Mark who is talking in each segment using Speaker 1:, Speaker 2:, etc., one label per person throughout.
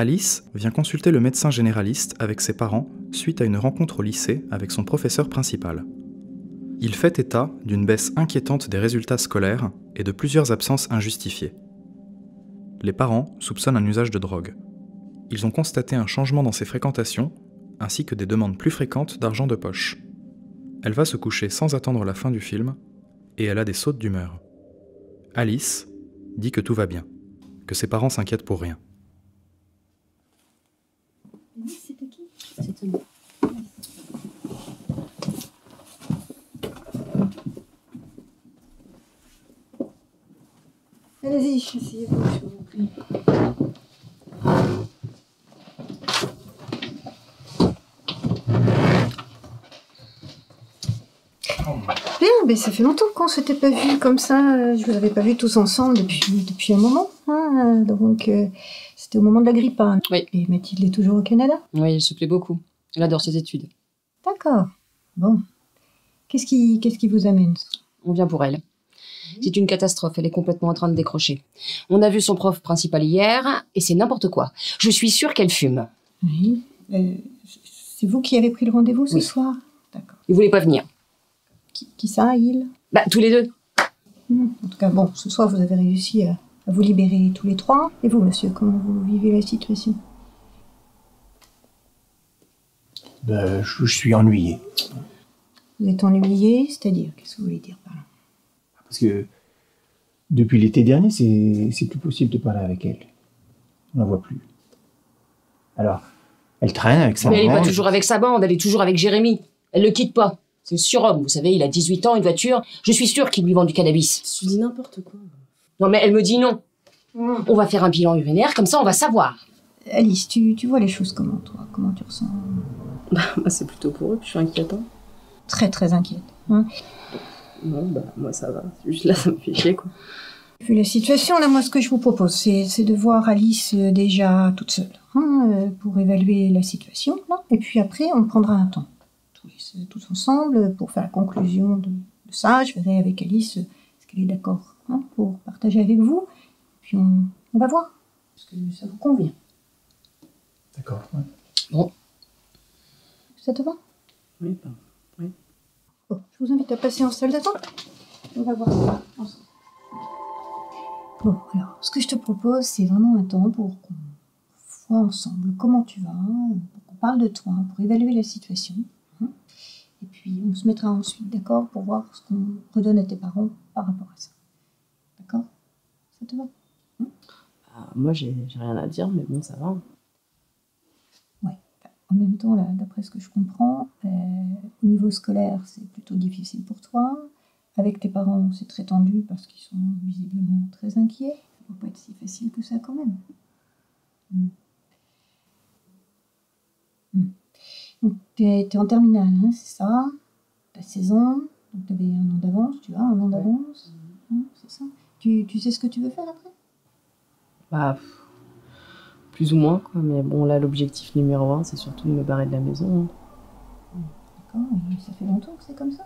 Speaker 1: Alice vient consulter le médecin généraliste avec ses parents suite à une rencontre au lycée avec son professeur principal. Il fait état d'une baisse inquiétante des résultats scolaires et de plusieurs absences injustifiées. Les parents soupçonnent un usage de drogue. Ils ont constaté un changement dans ses fréquentations, ainsi que des demandes plus fréquentes d'argent de poche. Elle va se coucher sans attendre la fin du film, et elle a des sautes d'humeur. Alice dit que tout va bien, que ses parents s'inquiètent pour rien.
Speaker 2: C'était qui? C'était moi. Allez-y, asseyez-vous, je vous prie. Bien, mais ça fait longtemps qu'on s'était pas vus comme ça. Je vous avais pas vus tous ensemble depuis un moment. Hein, donc, c'était au moment de la grippe. Hein.
Speaker 3: Oui.
Speaker 2: Et Mathilde est toujours au Canada?
Speaker 3: Oui, elle se plaît beaucoup. Elle adore ses études.
Speaker 2: D'accord. Bon. Qu'est-ce qui vous amène?
Speaker 3: On vient pour elle. C'est une catastrophe, elle est complètement en train de décrocher. On a vu son prof principal hier, et c'est n'importe quoi. Je suis sûre qu'elle fume.
Speaker 2: Oui. C'est vous qui avez pris le rendez-vous ce soir? D'accord.
Speaker 3: Il voulait pas venir.
Speaker 2: Qui ça, il?
Speaker 3: Bah, tous les deux.
Speaker 2: En tout cas, bon, ce soir, vous avez réussi à vous libérer tous les trois. Et vous, monsieur, comment vous vivez la situation?
Speaker 4: Je suis ennuyé.
Speaker 2: Vous êtes ennuyé, c'est-à-dire? Qu'est-ce que vous voulez dire par là?
Speaker 4: Parce que depuis l'été dernier, c'est plus possible de parler avec elle. On la voit plus. Alors, elle traîne avec sa
Speaker 3: Mais elle est
Speaker 4: bande.
Speaker 3: pas toujours avec sa bande, elle est toujours avec Jérémy. Elle le quitte pas. C'est le surhomme, vous savez, il a 18 ans, une voiture. Je suis sûre qu'il lui vend du cannabis.
Speaker 5: Tu dis n'importe quoi.
Speaker 3: Non, mais elle me dit non. On va faire un bilan urinaire, comme ça on va savoir.
Speaker 2: Alice, tu vois les choses comment, toi? Comment tu ressens?
Speaker 5: Bah, moi, c'est plutôt pour eux que je suis inquiète. Hein.
Speaker 2: Très, très inquiète. Hein?
Speaker 5: Non, bah, moi, ça va. C'est juste là, ça me fait chier, quoi.
Speaker 2: Vu la situation, là, moi, ce que je vous propose, c'est de voir Alice déjà toute seule, hein, pour évaluer la situation, là. Et puis après, on prendra un temps, tous ensemble, pour faire la conclusion de ça. Je verrai avec Alice est-ce qu'elle est d'accord, hein, pour partager avec vous. Puis on va voir, parce que ça vous convient.
Speaker 4: D'accord, ouais.
Speaker 3: Bon.
Speaker 2: Ça te va?
Speaker 5: Oui, bah, oui.
Speaker 2: Bon, je vous invite à passer en salle d'attente. On va voir ça ensemble. Bon, alors, ce que je te propose, c'est vraiment un temps pour qu'on voit ensemble comment tu vas, pour qu'on parle de toi, pour évaluer la situation. Hein. Et puis, on se mettra ensuite d'accord pour voir ce qu'on redonne à tes parents par rapport à ça. D'accord? Ça te va?
Speaker 5: Moi, j'ai rien à dire, mais bon, ça va.
Speaker 2: Ouais. En même temps, là, d'après ce que je comprends, au niveau scolaire, c'est plutôt difficile pour toi. Avec tes parents, c'est très tendu parce qu'ils sont visiblement très inquiets. Ça ne va pas être si facile que ça quand même. Donc, tu es en terminale, hein, c'est ça? Tu as 16 ans, donc tu avais un an d'avance, tu as un an d'avance, hein, c'est ça? Tu sais ce que tu veux faire après?
Speaker 5: Bah, plus ou moins, quoi. Mais bon, là, l'objectif numéro 1, c'est surtout de me barrer de la maison.
Speaker 2: D'accord, et ça fait longtemps que c'est comme ça?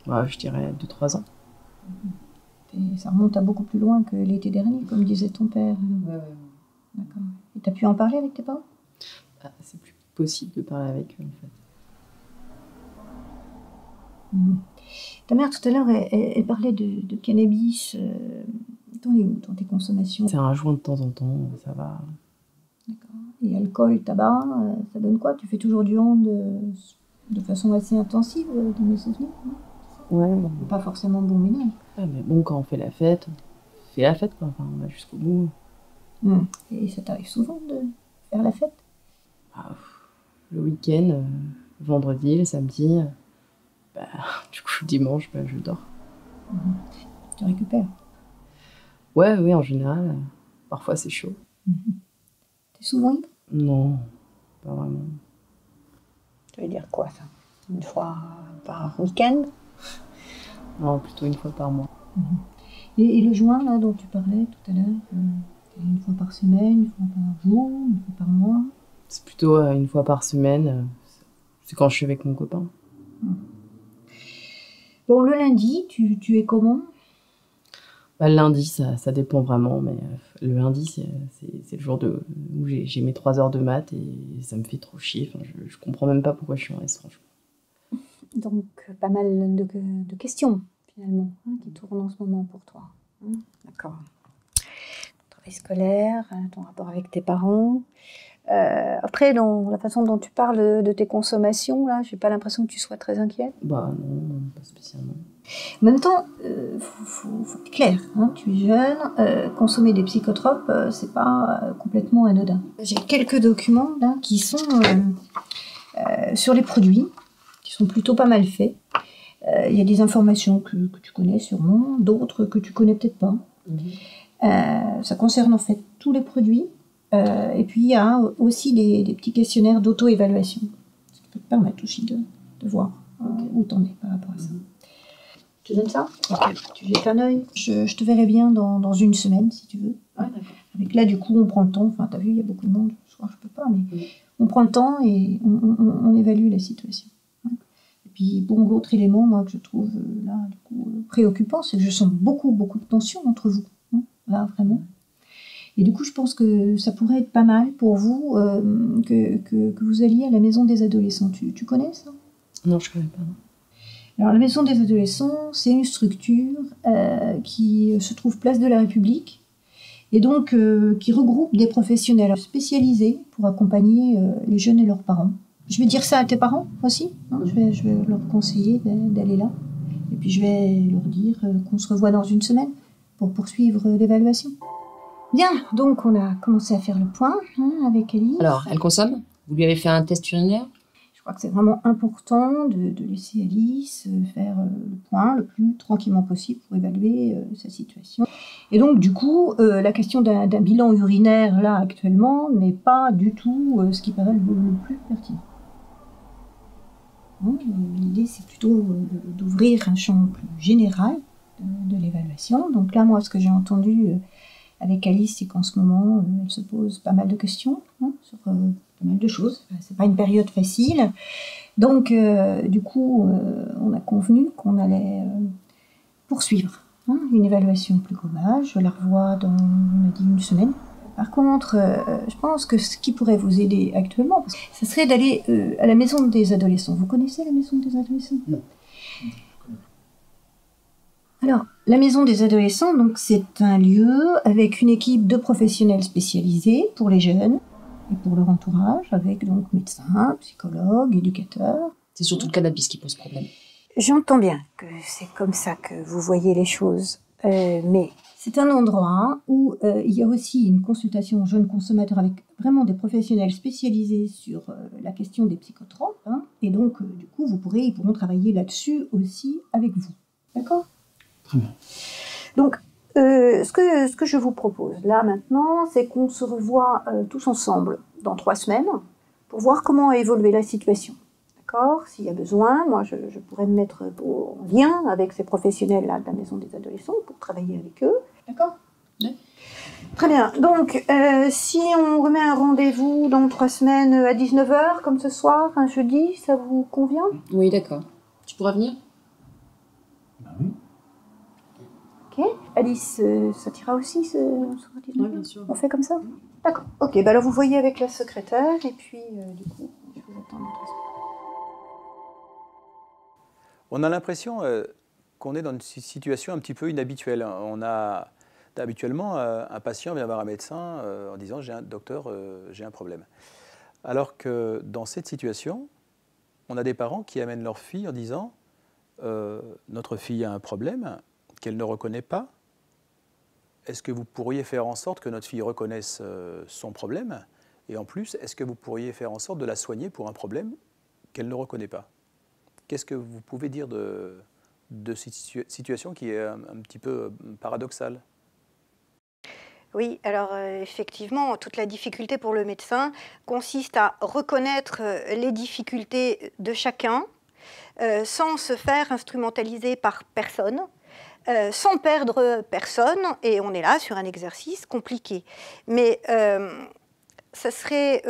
Speaker 5: Bah, je dirais 2-3 ans.
Speaker 2: Et ça remonte à beaucoup plus loin que l'été dernier, comme disait ton père.
Speaker 5: Ouais.
Speaker 2: D'accord. Et tu as pu en parler avec tes parents?
Speaker 5: Bah, c'est plus possible de parler avec eux, en fait.
Speaker 2: Ta mère, tout à l'heure, elle parlait de cannabis. T'en es où dans tes consommations?
Speaker 5: C'est un joint de temps en temps, ça va.
Speaker 2: D'accord. Et alcool, tabac, ça donne quoi? Tu fais toujours du hand de façon assez intensive, dans mes souvenirs, hein?
Speaker 5: Ouais.
Speaker 2: Pas forcément bon ménage.
Speaker 5: Ouais, mais bon, quand on fait la fête, quoi. Enfin, on va jusqu'au bout.
Speaker 2: Et ça t'arrive souvent de faire la fête?
Speaker 5: Bah, le week-end, le vendredi, le samedi, bah, du coup, le dimanche, bah, je dors.
Speaker 2: Tu récupères?
Speaker 5: Ouais, oui, en général. Parfois, c'est chaud.
Speaker 2: T'es souvent libre?
Speaker 5: Non, pas vraiment.
Speaker 6: Ça veut dire quoi, ça? Une fois par week-end?
Speaker 5: Non, plutôt une fois par mois.
Speaker 2: Et le joint, là, dont tu parlais tout à l'heure, une fois par semaine, une fois par jour, une fois par mois?
Speaker 5: C'est plutôt une fois par semaine. C'est quand je suis avec mon copain.
Speaker 2: Bon, le lundi, tu es comment?
Speaker 5: Bah, le lundi, ça dépend vraiment, mais le lundi, c'est le jour où j'ai mes 3 heures de maths et ça me fait trop chier. Enfin, je comprends même pas pourquoi je suis en S, franchement.
Speaker 2: Donc, pas mal de questions, finalement, qui tournent en ce moment pour toi. D'accord. Ton travail scolaire, ton rapport avec tes parents. Après, dans la façon dont tu parles de tes consommations, là, j'ai pas l'impression que tu sois très inquiète.
Speaker 5: Bah non, pas spécialement.
Speaker 2: En même temps, faut être clair, tu es jeune, consommer des psychotropes, c'est pas complètement anodin. J'ai quelques documents là qui sont sur les produits, qui sont plutôt pas mal faits. Il y a des informations que tu connais sûrement, d'autres que tu connais peut-être pas. Ça concerne en fait tous les produits. Et puis il y a aussi des petits questionnaires d'auto-évaluation, ce qui peut te permettre aussi de voir où t'en es par rapport à ça. Tu donnes ça? Okay. Tu jettes un œil. Je te verrai bien dans une semaine, si tu veux.
Speaker 5: Ouais, d'accord.
Speaker 2: Avec là, du coup, on prend le temps. Enfin, t'as vu, il y a beaucoup de monde. Ce soir, je peux pas, mais on prend le temps et on évalue la situation. Et puis, bon, l'autre élément, moi, que je trouve là, du coup, préoccupant, c'est que je sens beaucoup de tension entre vous. Là, vraiment. Et du coup, je pense que ça pourrait être pas mal pour vous que vous alliez à la maison des adolescents. Tu connais ça?
Speaker 5: Non, je connais pas. Non.
Speaker 2: Alors, la maison des adolescents, c'est une structure qui se trouve place de la République et donc qui regroupe des professionnels spécialisés pour accompagner les jeunes et leurs parents. Je vais dire ça à tes parents aussi. Je vais leur conseiller d'aller là. Et puis, je vais leur dire qu'on se revoit dans une semaine pour poursuivre l'évaluation. Bien, donc on a commencé à faire le point avec Alice.
Speaker 3: Alors, elle consomme? Vous lui avez fait un test urinaire?
Speaker 2: Je crois que c'est vraiment important de laisser Alice faire le point le plus tranquillement possible pour évaluer sa situation. Et donc, du coup, la question d'un bilan urinaire, là, actuellement, n'est pas du tout ce qui paraît le plus pertinent. L'idée, c'est plutôt d'ouvrir un champ plus général de l'évaluation. Donc là, moi, ce que j'ai entendu avec Alice, c'est qu'en ce moment, elle se pose pas mal de questions sur pas mal de choses. C'est pas une période facile. Donc, du coup, on a convenu qu'on allait poursuivre une évaluation plus globale. Je la revois dans, on a dit, une semaine. Par contre, je pense que ce qui pourrait vous aider actuellement, ce serait d'aller à la maison des adolescents. Vous connaissez la maison des adolescents?
Speaker 4: Non.
Speaker 2: Alors, la maison des adolescents, donc, c'est un lieu avec une équipe de professionnels spécialisés pour les jeunes et pour leur entourage, avec donc médecins, psychologues, éducateurs.
Speaker 3: C'est surtout le cannabis qui pose problème.
Speaker 2: J'entends bien que c'est comme ça que vous voyez les choses, mais c'est un endroit où il y a aussi une consultation jeunes consommateurs avec vraiment des professionnels spécialisés sur la question des psychotropes, et donc, du coup, ils pourront travailler là-dessus aussi avec vous. D'accord ?
Speaker 4: Très bien.
Speaker 2: Donc, ce que je vous propose là maintenant, c'est qu'on se revoie tous ensemble dans 3 semaines pour voir comment a évolué la situation. D'accord ? S'il y a besoin, moi je pourrais me mettre en lien avec ces professionnels là de la maison des adolescents pour travailler avec eux. D'accord ?
Speaker 3: Oui.
Speaker 2: Très bien. Donc, si on remet un rendez-vous dans 3 semaines à 19h, comme ce soir, un jeudi, ça vous convient ?
Speaker 3: Oui, d'accord. Tu pourras venir?
Speaker 4: Ben oui.
Speaker 2: Ok. Alice, ça t'ira aussi ce soir à 19h ?
Speaker 5: Oui, bien sûr.
Speaker 2: On fait comme ça ? D'accord. Ok, bah alors vous voyez avec la secrétaire, et puis du coup, je vous attends dans 3 semaines.
Speaker 7: On a l'impression qu'on est dans une situation un petit peu inhabituelle. On a habituellement un patient vient voir un médecin en disant docteur, j'ai un problème. Alors que dans cette situation, on a des parents qui amènent leur fille en disant notre fille a un problème qu'elle ne reconnaît pas. Est-ce que vous pourriez faire en sorte que notre fille reconnaisse son problème? Et en plus, est-ce que vous pourriez faire en sorte de la soigner pour un problème qu'elle ne reconnaît pas? Qu'est-ce que vous pouvez dire de cette situation qui est un petit peu paradoxale?
Speaker 6: Oui, alors effectivement, toute la difficulté pour le médecin consiste à reconnaître les difficultés de chacun sans se faire instrumentaliser par personne, sans perdre personne, et on est là sur un exercice compliqué. Mais ça serait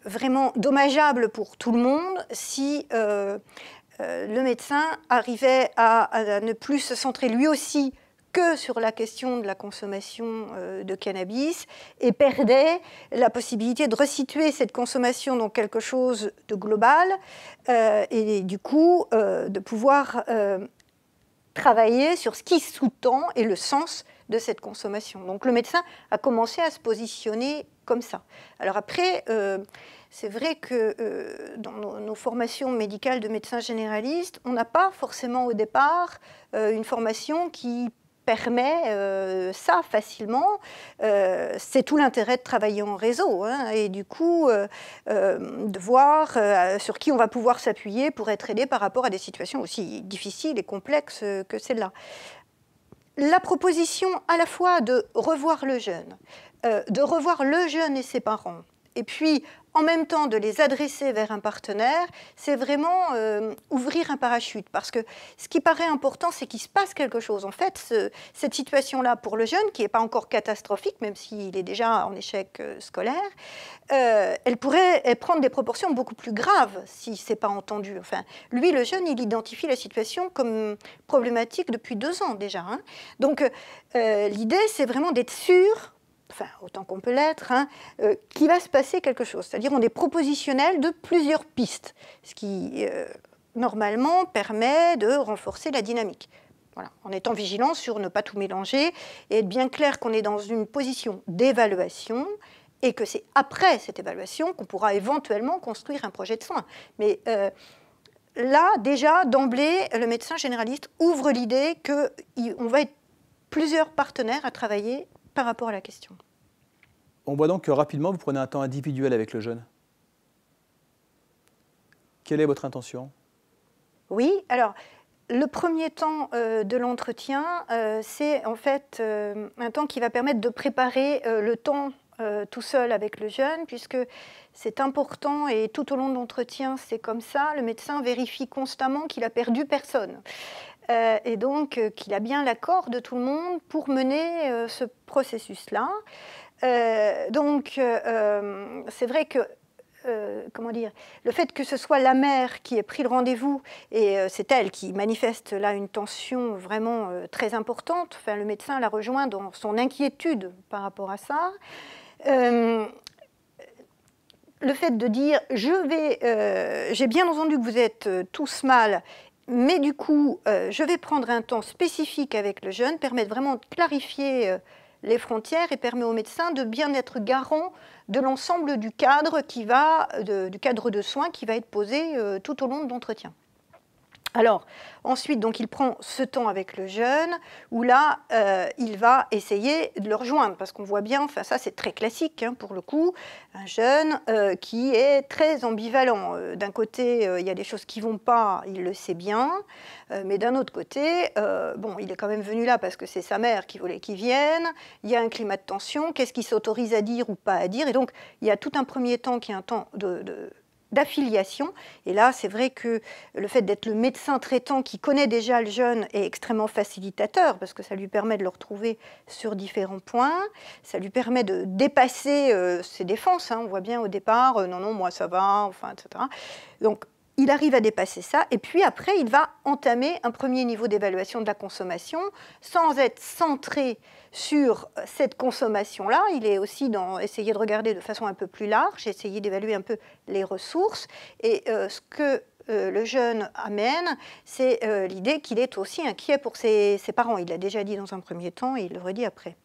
Speaker 6: vraiment dommageable pour tout le monde si le médecin arrivait à ne plus se centrer lui aussi que sur la question de la consommation de cannabis et perdait la possibilité de resituer cette consommation dans quelque chose de global et du coup de pouvoir travailler sur ce qui sous-tend et le sens de cette consommation. Donc le médecin a commencé à se positionner comme ça. Alors après, c'est vrai que dans nos formations médicales de médecins généralistes, on n'a pas forcément au départ une formation qui permet ça facilement. C'est tout l'intérêt de travailler en réseau hein, et du coup de voir sur qui on va pouvoir s'appuyer pour être aidé par rapport à des situations aussi difficiles et complexes que celle-là. La proposition à la fois de revoir le jeune et ses parents, et puis en même temps de les adresser vers un partenaire, c'est vraiment ouvrir un parachute. Parce que ce qui paraît important, c'est qu'il se passe quelque chose. En fait, cette situation-là, pour le jeune, qui n'est pas encore catastrophique, même s'il est déjà en échec scolaire, elle pourrait prendre des proportions beaucoup plus graves si ce n'est pas entendu. Enfin, lui, le jeune, il identifie la situation comme problématique depuis 2 ans déjà. Hein. Donc, l'idée, c'est vraiment d'être sûr, enfin autant qu'on peut l'être, hein, qu'il va se passer quelque chose. C'est-à-dire on est propositionnel de plusieurs pistes, ce qui normalement permet de renforcer la dynamique. Voilà, en étant vigilant sur ne pas tout mélanger et être bien clair qu'on est dans une position d'évaluation et que c'est après cette évaluation qu'on pourra éventuellement construire un projet de soins. Mais là, déjà, d'emblée, le médecin généraliste ouvre l'idée qu'on va être plusieurs partenaires à travailler par rapport à la question.
Speaker 7: On voit donc que rapidement, vous prenez un temps individuel avec le jeune. Quelle est votre intention?
Speaker 6: Oui, alors, le premier temps de l'entretien, c'est en fait un temps qui va permettre de préparer le temps tout seul avec le jeune, puisque c'est important et tout au long de l'entretien, c'est comme ça, le médecin vérifie constamment qu'il a perdu personne. Et donc qu'il a bien l'accord de tout le monde pour mener ce processus-là. Donc c'est vrai que comment dire, le fait que ce soit la mère qui ait pris le rendez-vous et c'est elle qui manifeste là une tension vraiment très importante, enfin, le médecin la rejoint dans son inquiétude par rapport à ça. Le fait de dire j'ai bien entendu que vous êtes tous mal, mais du coup, je vais prendre un temps spécifique avec le jeune, permet vraiment de clarifier les frontières et permet au médecin de bien être garant de l'ensemble du cadre du cadre de soins qui va être posé tout au long de l'entretien. Alors, ensuite, donc, il prend ce temps avec le jeune, où là, il va essayer de le rejoindre, parce qu'on voit bien, enfin ça c'est très classique hein, pour le coup, un jeune qui est très ambivalent. D'un côté, il y a des choses qui ne vont pas, il le sait bien, mais d'un autre côté, bon, il est quand même venu là parce que c'est sa mère qui voulait qu'il vienne, il y a un climat de tension, qu'est-ce qu'il s'autorise à dire ou pas à dire, et donc il y a tout un premier temps qui est un temps d'affiliation. Et là, c'est vrai que le fait d'être le médecin traitant qui connaît déjà le jeune est extrêmement facilitateur parce que ça lui permet de le retrouver sur différents points. Ça lui permet de dépasser ses défenses. Hein. On voit bien au départ, non, non, moi ça va, enfin, etc. Donc, il arrive à dépasser ça. Et puis après, il va entamer un premier niveau d'évaluation de la consommation sans être centré sur cette consommation-là. Il est aussi dans essayer de regarder de façon un peu plus large, essayer d'évaluer un peu les ressources. Et ce que le jeune amène, c'est l'idée qu'il est aussi inquiet pour ses parents. Il l'a déjà dit dans un premier temps et il le redit après.